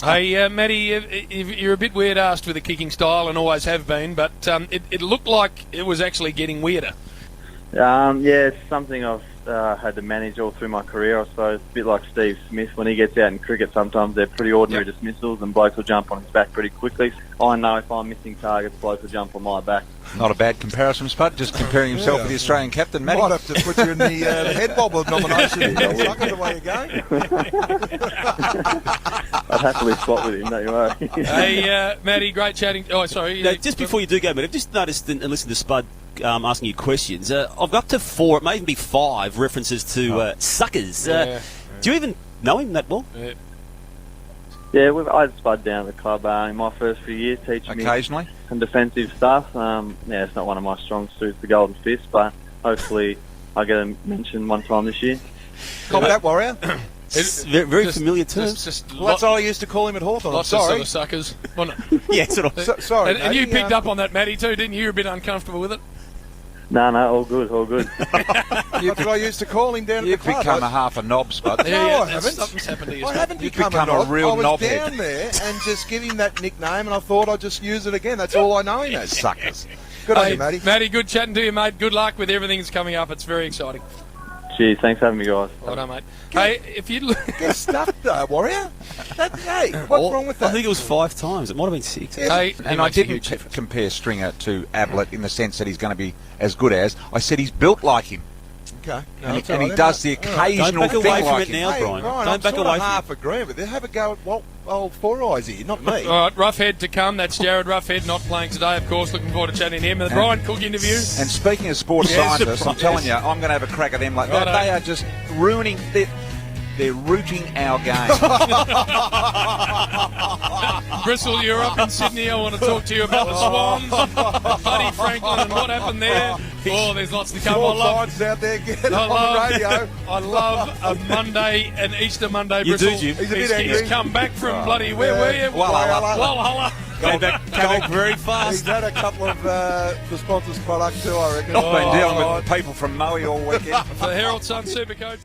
Hey, Matty, you're a bit weird-arsed with the kicking style and always have been, but it looked like it was actually getting weirder. Yeah, it's something I've had to manage all through my career, I suppose. A bit like Steve Smith. When he gets out in cricket, sometimes they're pretty ordinary dismissals and blokes will jump on his back pretty quickly. I know if I'm missing targets, blokes will jump on my back. Not a bad comparison, Spud. Just comparing himself with the Australian captain, Matty. Might have to put you in the head bobbler nomination. Suck it the way you go. I'd happily swap with him, don't you worry. Hey, Matty, great chatting. Oh, sorry. Now, just before you do go, Matt, I've just noticed and listened to Spud asking you questions. I've got up to 4, it may even be 5 references to suckers. Do you even know him that well? Yeah, I had Spud down at the club in my first few years, teaching me Occasionally. some defensive stuff. It's not one of my strong suits, the golden fist, but hopefully I get a mention one time this year. Copy that, Warrior. It's very familiar terms. Well, that's all I used to call him at Hawthorn. Lots of sort of suckers. Wasn't it? Yeah, sort of. Sorry, And you Matty, picked up on that, Matty, too, didn't you? You're a bit uncomfortable with it. No, all good, all good. That's what I used to call him down at You've the club. become a half a knob, Spud. No, I haven't. Something's happened to you. I haven't You've become become a a knob. real I was knobhead. down there and just give him that nickname, and I thought I'd just use it again. That's all I know him as. Suckers. Good on Hey, you, Matty. Matty, good chatting to you, mate. Good luck with everything that's coming up. It's very exciting. Cheers, thanks for having me, guys. Well done, mate. Hey, if you look... Get stuffed, Warrior. Hey, what's wrong with that? I think it was 5 times. It might have been 6. Hey, And I didn't compare Stringer to Ablett in the sense that he's going to be as good as. I said he's built like him. Okay. And he does the occasional Don't back thing away from like it him. now, Hey, Brian. Ryan, Don't I'm back sort away of from half agreeing with it. Have a go at old Four Eyes here, not me. All right, Roughhead to come. That's Jared Roughhead, not playing today, of course. Looking forward to chatting to him. The Brian Cook interview. And speaking of sports scientists, I'm telling you, I'm going to have a crack at them like that. Righto. They are just ruining... They're rooting our game. Bristol, you're up in Sydney. I want to talk to you about the Swans, Buddy Franklin, and what happened there. Oh, there's lots to come. Four lines out there, get it on the radio. I love a Monday, an Easter Monday. You do, Bristol. Jim. He's a bit angry. He's come back from bloody, where were you? Walhalla. Walhalla. Came back very He's fast. had a couple of the sponsors' product too, I reckon. I've been dealing with people from Moe all weekend. For the Herald Sun Supercoach.